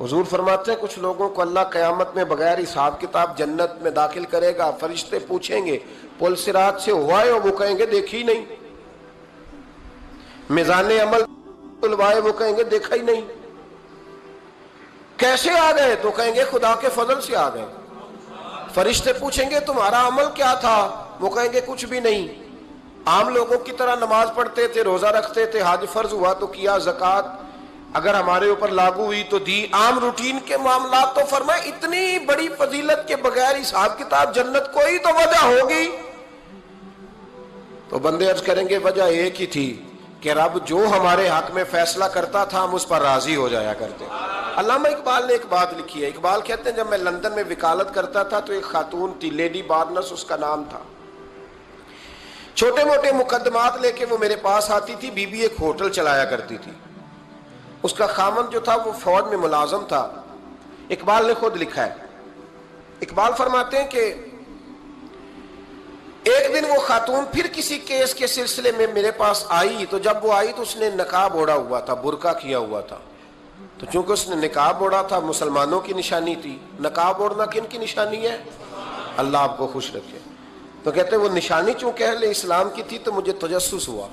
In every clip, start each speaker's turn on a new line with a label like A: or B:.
A: حضور فرماتے ہیں کچھ لوگوں کو اللہ قیامت میں بغیر حساب کتاب جنت میں داخل کرے گا، فرشتے پوچھیں گے پل صراط سے ہوا ہے؟ وہ کہیں گے دیکھی نہیں۔ میزان عمل تلوائے؟ وہ کہیں گے دیکھا ہی نہیں۔ کیسے آ گئے؟ تو کہیں گے خدا کے فضل سے آ گئے۔ فرشتے پوچھیں گے تمہارا عمل کیا تھا؟ وہ کہیں گے کچھ بھی نہیں، عام لوگوں کی طرح نماز پڑھتے تھے، روزہ رکھتے تھے، حج فرض ہوا تو کیا، زکوٰۃ اگر ہمارے اوپر لاگو ہوئی تو دی، عام روٹین کے معاملات۔ تو فرمائے اتنی بڑی فضیلت کے بغیر حساب کتاب جنت، کوئی تو وجہ ہوگی۔ تو بندے عرض کریں گے وجہ ایک ہی تھی کہ رب جو ہمارے حق میں فیصلہ کرتا تھا ہم اس پر راضی ہو جایا کرتے۔ علامہ اقبال نے ایک بات لکھی ہے، اقبال کہتے ہیں جب میں لندن میں وکالت کرتا تھا تو ایک خاتون تھی، لیڈی بارنس اس کا نام تھا، چھوٹے موٹے مقدمات لے کے وہ میرے پاس آتی تھی۔ بی بی ایک ہوٹل چلایا کرتی تھی، اس کا خامن جو تھا وہ فوج میں ملازم تھا۔ اقبال نے خود لکھا ہے، اقبال فرماتے ہیں کہ ایک دن وہ خاتون پھر کسی کیس کے سلسلے میں میرے پاس آئی، تو جب وہ آئی تو اس نے نقاب اوڑھا ہوا تھا، برقع کیا ہوا تھا۔ تو چونکہ اس نے نقاب اوڑھا تھا، مسلمانوں کی نشانی تھی۔ نقاب اوڑھنا کن کی نشانی ہے؟ اللہ آپ کو خوش رکھے۔ تو کہتے ہیں وہ نشانی چونکہ اہل اسلام کی تھی تو مجھے تجسس ہوا۔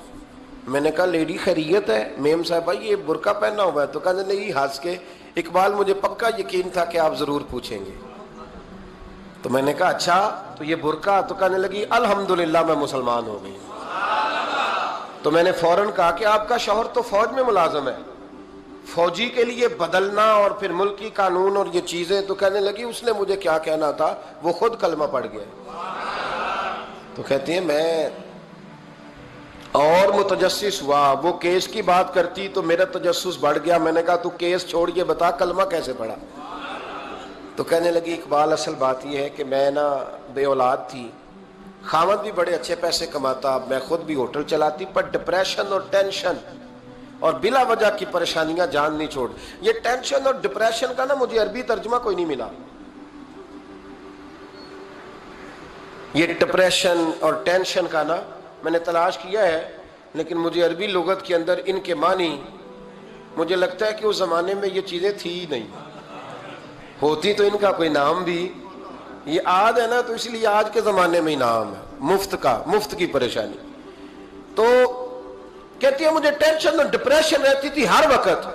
A: میں نے کہا لیڈی خیریت ہے؟ میم صاحبہ یہ برقع پہنا ہوا ہے؟ تو کہنے لگی ہنس کے اقبال مجھے پکا یقین تھا کہ آپ ضرور پوچھیں گے۔ تو میں نے کہا اچھا تو یہ برقع؟ تو کہنے لگی الحمدللہ میں مسلمان ہو گئی۔ تو میں نے فوراً کہا کہ آپ کا شوہر تو فوج میں ملازم ہے، فوجی کے لیے بدلنا اور پھر ملکی قانون اور یہ چیزیں۔ تو کہنے لگی اس نے مجھے کیا کہنا تھا، وہ خود کلمہ پڑھ گیا۔ تو کہتی ہیں میں اور متجسس ہوا، وہ کیس کی بات کرتی تو میرا تجسس بڑھ گیا۔ میں نے کہا تو کیس چھوڑ کے بتا کلمہ کیسے پڑھا؟ تو کہنے لگی اقبال اصل بات یہ ہے کہ میں نا بے اولاد تھی، خاوند بھی بڑے اچھے پیسے کماتا، میں خود بھی ہوٹل چلاتی، پر ڈپریشن اور ٹینشن اور بلا وجہ کی پریشانیاں جان نہیں چھوڑ۔ یہ ٹینشن اور ڈپریشن کا نا مجھے عربی ترجمہ کوئی نہیں ملا۔ یہ ڈپریشن اور ٹینشن کا نا میں نے تلاش کیا ہے، لیکن مجھے عربی لغت کے اندر ان کے معنی مجھے لگتا ہے کہ اس زمانے میں یہ چیزیں تھی ہی نہیں، ہوتی تو ان کا کوئی نام بھی، یہ آج ہے نا تو اس لیے آج کے زمانے میں ہی نام ہے، مفت کا، مفت کی پریشانی۔ تو کہتی ہے مجھے ٹینشن اور ڈپریشن رہتی تھی ہر وقت،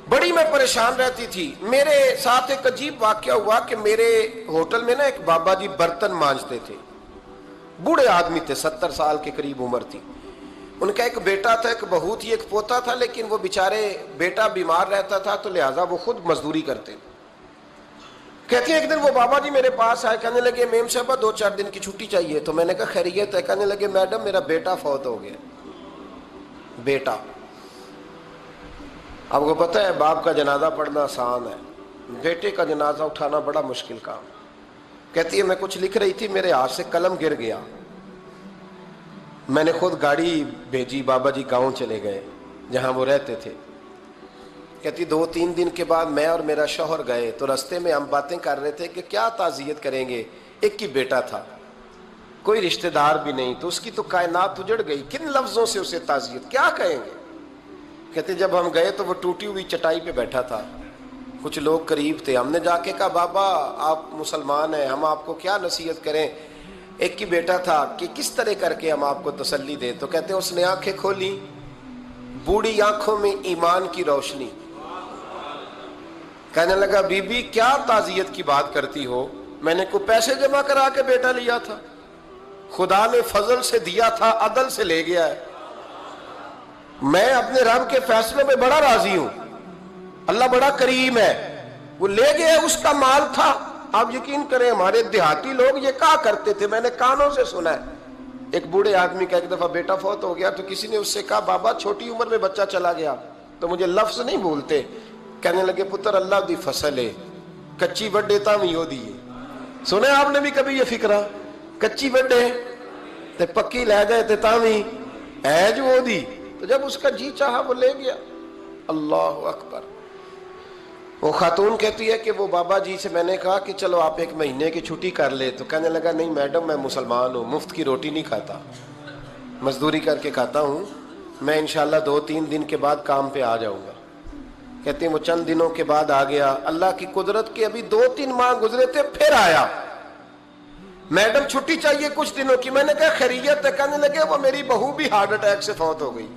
A: بڑی میں پریشان رہتی تھی۔ میرے ساتھ ایک عجیب واقعہ ہوا کہ میرے ہوٹل میں نا ایک بابا جی برتن مانجتے تھے، بوڑھے آدمی تھے، 70 سال کے قریب عمر تھی۔ ان کا ایک بیٹا تھا، ایک بہو تھی، ایک پوتا تھا، لیکن وہ بیچارے بیٹا بیمار رہتا تھا تو لہٰذا وہ خود مزدوری کرتے۔ کہتی ہیں ایک دن وہ بابا جی میرے پاس آئے، کہنے لگے میم صاحبہ 2-4 دن کی چھٹی چاہیے۔ تو میں نے کہا خیریت ہے؟ کہنے لگے میڈم میرا بیٹا فوت ہو گیا۔ بیٹا، آپ کو پتہ ہے باپ کا جنازہ پڑھنا آسان ہے، بیٹے کا جنازہ اٹھانا بڑا مشکل کام۔ کہتی ہے میں کچھ لکھ رہی تھی، میرے ہاتھ سے قلم گر گیا، میں نے خود گاڑی بھیجی، بابا جی گاؤں چلے گئے جہاں وہ رہتے تھے۔ کہتی 2-3 دن کے بعد میں اور میرا شوہر گئے تو رستے میں ہم باتیں کر رہے تھے کہ کیا تعزیت کریں گے، ایک ہی بیٹا تھا، کوئی رشتہ دار بھی نہیں، تو اس کی تو کائنات اجڑ گئی، کن لفظوں سے اسے تعزیت کیا کہیں گے۔ کہتے جب ہم گئے تو وہ ٹوٹی ہوئی چٹائی پہ بیٹھا تھا، کچھ لوگ قریب تھے، ہم نے جا کے کہا بابا آپ مسلمان ہیں، ہم آپ کو کیا نصیحت کریں، ایک ہی بیٹا تھا، کہ کس طرح کر کے ہم آپ کو تسلی دیں۔ تو کہتے ہیں اس نے آنکھیں کھولی، بوڑھی آنکھوں میں ایمان کی روشنی، کہنے لگا بی بی کیا تعزیت کی بات کرتی ہو، میں نے کوئی پیسے جمع کرا کے بیٹا لیا تھا، خدا نے فضل سے دیا تھا، عدل سے لے گیا ہے، میں اپنے رب کے فیصلے میں بڑا راضی ہوں، اللہ بڑا کریم ہے، وہ لے گیا، اس کا مال تھا۔ آپ یقین کریں ہمارے دیہاتی لوگ یہ کہا کرتے تھے، میں نے کانوں سے سنا ہے، ایک بوڑھے آدمی کا ایک دفعہ بیٹا فوت ہو گیا تو کسی نے اس سے کہا بابا چھوٹی عمر میں بچہ چلا گیا، تو مجھے لفظ نہیں بھولتے، کہنے لگے پتر اللہ دی فصل ہے، کچی وڈے تاں وی دی ہے۔ سنے آپ نے بھی کبھی یہ فکرہ، کچی وڈے تے پکی لے جائے تے تاں وی ہے جو وہ دی، تو جب اس کا جی چاہا وہ لے گیا۔ اللہ اکبر۔ وہ خاتون کہتی ہے کہ وہ بابا جی سے میں نے کہا کہ چلو آپ 1 مہینے کی چھٹی کر لے، تو کہنے لگا نہیں میڈم میں مسلمان ہوں، مفت کی روٹی نہیں کھاتا، مزدوری کر کے کھاتا ہوں، میں انشاءاللہ 2-3 دن کے بعد کام پہ آ جاؤں گا۔ کہتے ہیں وہ چند دنوں کے بعد آ گیا. اللہ کی قدرت کے ابھی 2-3 ماہ گزرے تھے پھر آیا. میڈم چھٹی چاہیے کچھ دنوں کی. میں نے کہا خیریت ہے؟ کہنے لگے وہ میری بہو بھی ہارٹ اٹیک سے فوت ہو گئی.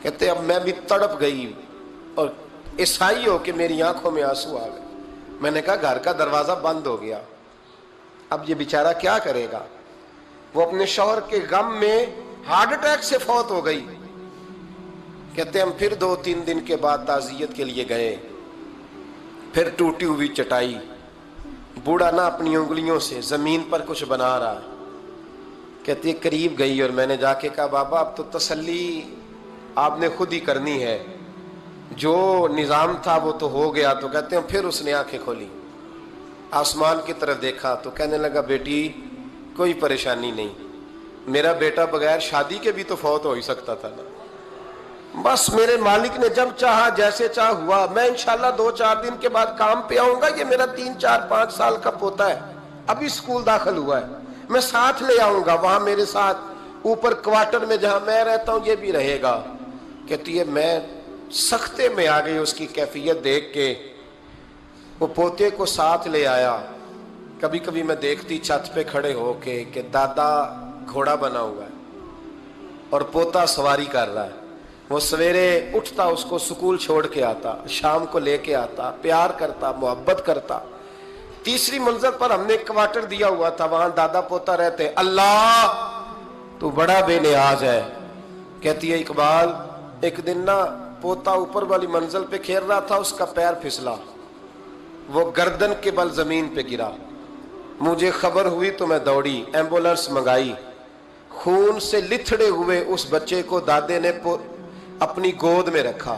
A: کہتے اب میں بھی تڑپ گئی اور عیسائی ہو کہ میری آنکھوں میں آنسو آ گئے. میں نے کہا گھر کا دروازہ بند ہو گیا, اب یہ بیچارہ کیا کرے گا؟ وہ اپنے شوہر کے غم میں ہارٹ اٹیک سے فوت ہو گئی. کہتے ہم پھر 2-3 دن کے بعد تعزیت کے لیے گئے. پھر ٹوٹی ہوئی چٹائی, بوڑھا نہ اپنی انگلیوں سے زمین پر کچھ بنا رہا. کہتی قریب گئی اور میں نے جا کے کہا بابا اب تو تسلی آپ نے خود ہی کرنی ہے, جو نظام تھا وہ تو ہو گیا. تو کہتے ہیں پھر اس نے آنکھیں کھولی, آسمان کی طرف دیکھا تو کہنے لگا بیٹی کوئی پریشانی نہیں, میرا بیٹا بغیر شادی کے بھی تو فوت ہو ہی سکتا تھا نا, بس میرے مالک نے جب چاہا جیسے چاہ ہوا. میں انشاءاللہ 2-4 دن کے بعد کام پہ آؤں گا. یہ میرا 3-4-5 سال کا پوتا ہے, ابھی اسکول داخل ہوا ہے, میں ساتھ لے آؤں گا, وہاں میرے ساتھ اوپر کوارٹر میں جہاں میں رہتا ہوں یہ بھی رہے گا. کہتی ہے میں سختے میں آ گئی اس کی کیفیت دیکھ کے. وہ پوتے کو ساتھ لے آیا. کبھی کبھی میں دیکھتی چھت پہ کھڑے ہو کے کہ دادا گھوڑا بنا ہوا ہے اور پوتا سواری کر رہا ہے. وہ سویرے اٹھتا اس کو سکول چھوڑ کے آتا, شام کو لے کے آتا, پیار کرتا, محبت کرتا. تیسری منزل پر ہم نے ایک کوارٹر دیا ہوا تھا, وہاں دادا پوتا رہتے. اللہ تو بڑا بے نیاز ہے. کہتی ہے اقبال ایک دن نا پوتا اوپر والی منزل پہ کھیل رہا تھا, اس کا پیر پھسلا, وہ گردن کے بل زمین پہ گرا. مجھے خبر ہوئی تو میں دوڑی, ایمبولینس منگائی. خون سے لتھڑے ہوئے اس بچے کو دادے نے اپنی گود میں رکھا.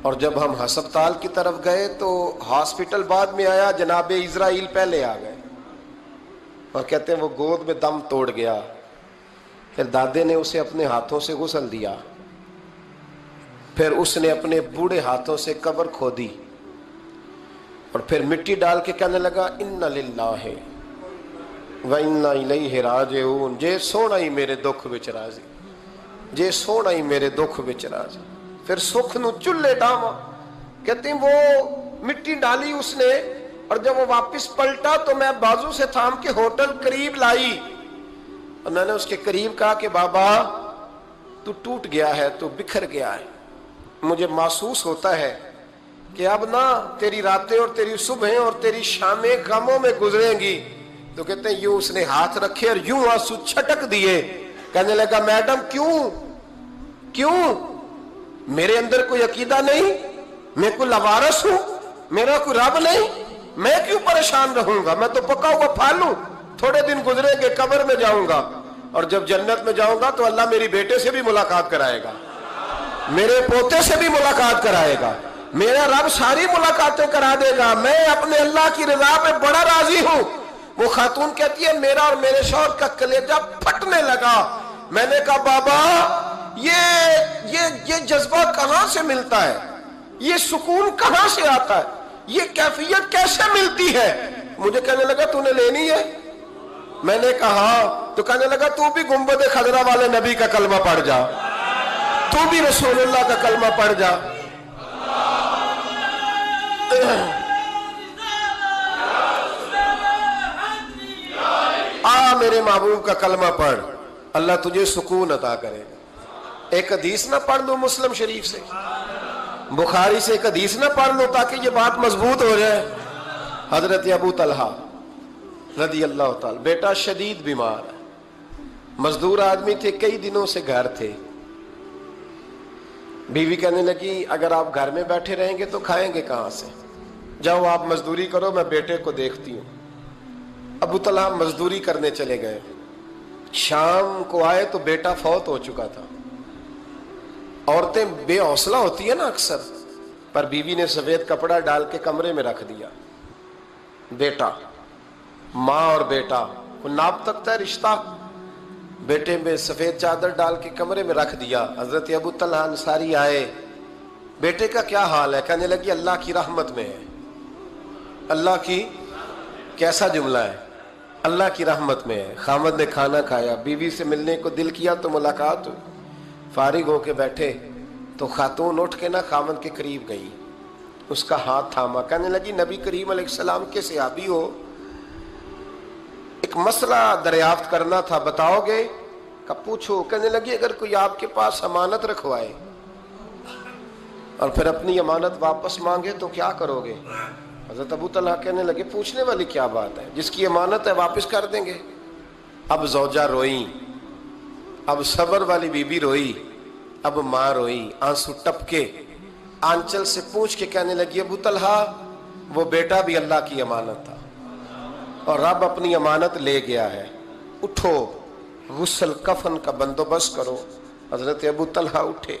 A: اور جب ہم ہسپتال کی طرف گئے تو ہاسپٹل بعد میں آیا, جناب اسرائیل پہلے آ گئے اور کہتے ہیں وہ گود میں دم توڑ گیا. پھر دادے نے اسے اپنے ہاتھوں سے غسل دیا, پھر اس نے اپنے بوڑھے ہاتھوں سے قبر کھودی اور پھر مٹی ڈال کے کہنے لگا اِنَّ لِلَّهِ وَإِنَّا إِلَيْهِ رَاجِعُونَ. جے سونا ہی میرے دکھ وچ راضی, جے سونا ہی میرے دکھ وچ راضی. پھر سکھ نو چلے ڈاما. کہتے ہیں وہ مٹی ڈالی اس نے, اور جب وہ واپس پلٹا تو میں بازو سے تھام کے ہوٹل قریب لائی اور میں نے اس کے قریب کہا کہ بابا تو ٹوٹ گیا ہے, تو بکھر گیا ہے. مجھے محسوس ہوتا ہے کہ اب نہ تیری راتیں اور تیری صبحیں اور تیری شامیں غموں میں گزریں گی. تو کہتے ہیں یوں اس نے ہاتھ رکھے اور یوں آنسو چھٹک دیے. کہنے لگا میڈم کیوں میرے اندر کوئی عقیدہ نہیں, میں کوئی لوارث ہوں, میرا کوئی رب نہیں, میں کیوں پریشان رہوں گا؟ میں تو پکا ہوا پھل ہوں, تھوڑے دن گزریں گے قبر میں جاؤں گا, اور جب جنت میں جاؤں گا تو اللہ میری بیٹے سے بھی ملاقات کرائے گا, میرے پوتے سے بھی ملاقات کرائے گا, میرا رب ساری ملاقاتیں کرا دے گا. میں اپنے اللہ کی رضا پہ بڑا راضی ہوں. وہ خاتون کہتی ہے میرا اور میرے شوہر کا کلیجہ پھٹنے لگا. میں نے کہا بابا یہ جذبہ کہاں سے ملتا ہے, یہ سکون کہاں سے آتا ہے, یہ کیفیت کیسے ملتی ہے؟ مجھے کہنے لگا تو نے لینی ہے؟ میں نے کہا. تو کہنے لگا تو بھی گنبد خضرا والے نبی کا کلمہ پڑھ جا, تو بھی رسول اللہ کا کلمہ پڑھ جا. میرے محبوب کا کلمہ پڑھ, اللہ تجھے سکون عطا کرے گا. ایک حدیث نہ پڑھ لوں مسلم شریف سے, بخاری سے ایک حدیث نہ پڑھ لوں تاکہ یہ بات مضبوط ہو جائے. حضرت ابو طلحہ رضی اللہ تعالی, بیٹا شدید بیمار ہے, مزدور آدمی تھے, کئی دنوں سے گھر تھے. بیوی کہنے لگی اگر آپ گھر میں بیٹھے رہیں گے تو کھائیں گے کہاں سے, جاؤ آپ مزدوری کرو, میں بیٹے کو دیکھتی ہوں. ابو طلحہ مزدوری کرنے چلے گئے. شام کو آئے تو بیٹا فوت ہو چکا تھا. عورتیں بے حوصلہ ہوتی ہیں نا اکثر, پر بیوی نے سفید کپڑا ڈال کے کمرے میں رکھ دیا. بیٹا, ماں اور بیٹا کو ناپ تکتا ہے رشتہ, بیٹے میں سفید چادر ڈال کے کمرے میں رکھ دیا. حضرت ابو طلحہ انصاری آئے, بیٹے کا کیا حال ہے؟ کہنے لگی اللہ کی رحمت میں ہے. اللہ کی, کیسا جملہ ہے, اللہ کی رحمت میں ہے. خامد نے کھانا کھایا, بیوی سے ملنے کو دل کیا تو ملاقات ہوئی. فارغ ہو کے بیٹھے تو خاتون اٹھ کے نا خاوند کے قریب گئی، اس کا ہاتھ تھاما، کہنے لگی نبی کریم علیہ السلام کے صحابی ہو، ایک مسئلہ دریافت کرنا تھا، بتاؤ گے؟ کہ پوچھو۔ کہنے لگی اگر کوئی آپ کے پاس امانت رکھوائے اور پھر اپنی امانت واپس مانگے تو کیا کرو گے؟ حضرت ابو طلحہ کہنے لگے پوچھنے والی کیا بات ہے، جس کی امانت ہے واپس کر دیں گے۔ اب زوجہ روئی، اب صبر والی بی بی روئی، اب ماں روئی، آنسو ٹپکے، آنچل سے پوچھ کے کہنے لگی ابو طلحہ وہ بیٹا بھی اللہ کی امانت تھا اور رب اپنی امانت لے گیا ہے، اٹھو غسل کفن کا بندوبست کرو۔ حضرت ابو طلحہ اٹھے،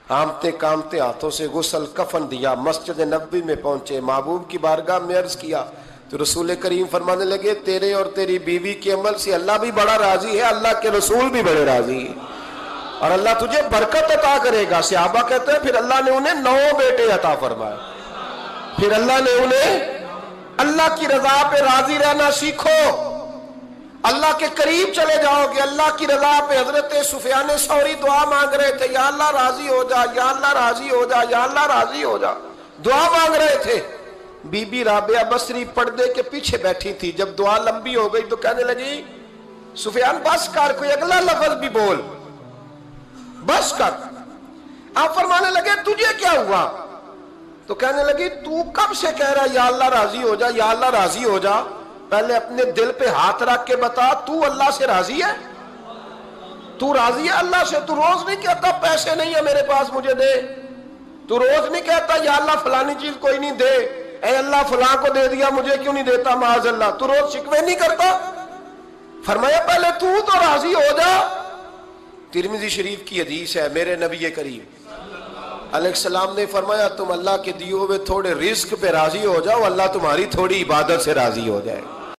A: کامتے کامتے ہاتھوں سے غسل کفن دیا، مسجد نبوی میں پہنچے، محبوب کی بارگاہ میں عرض کیا تو رسول کریم فرمانے لگے تیرے اور تیری بیوی کے عمل سے اللہ بھی بڑا راضی ہے، اللہ کے رسول بھی بڑے راضی ہیں اور اللہ تجھے برکت عطا کرے گا۔ صحابہ کہتے ہیں پھر اللہ نے انہیں 9 بیٹے عطا فرمائے، پھر اللہ نے انہیں اللہ کی رضا پہ راضی رہنا سیکھو، اللہ کے قریب چلے جاؤ گے اللہ کی رضا پہ۔ حضرت سفیان ثوری دعا مانگ رہے تھے، یا اللہ راضی ہو جا، یا اللہ راضی ہو جا، یا اللہ راضی ہو جا، دعا مانگ رہے تھے۔ بی بی رابعہ بصری پردے کے پیچھے بیٹھی تھی، جب دعا لمبی ہو گئی تو کہنے لگی سفیان بس کر، کوئی اگلا لفظ بھی بول، بس کر۔ آپ فرمانے لگے تجھے کیا ہوا؟ تو کہنے لگی تو کب سے کہہ رہا یا اللہ راضی ہو جا، یا اللہ راضی ہو جا، پہلے اپنے دل پہ ہاتھ رکھ کے بتا تو اللہ سے راضی ہے؟ تو راضی ہے اللہ سے؟ تو روز نہیں کہتا پیسے نہیں ہے میرے پاس مجھے دے، تو روز نہیں کہتا یا اللہ فلانی چیز کوئی نہیں دے، اے اللہ فلاں کو دے دیا مجھے کیوں نہیں دیتا معاذ اللہ، تو روز شکوے نہیں کرتا؟ فرمایا پہلے تو راضی ہو جا۔ ترمذی شریف کی حدیث ہے، میرے نبی کریم علیہ السلام نے فرمایا تم اللہ کے دیے ہوئے تھوڑے رزق پہ راضی ہو جاؤ، اللہ تمہاری تھوڑی عبادت سے راضی ہو جائے۔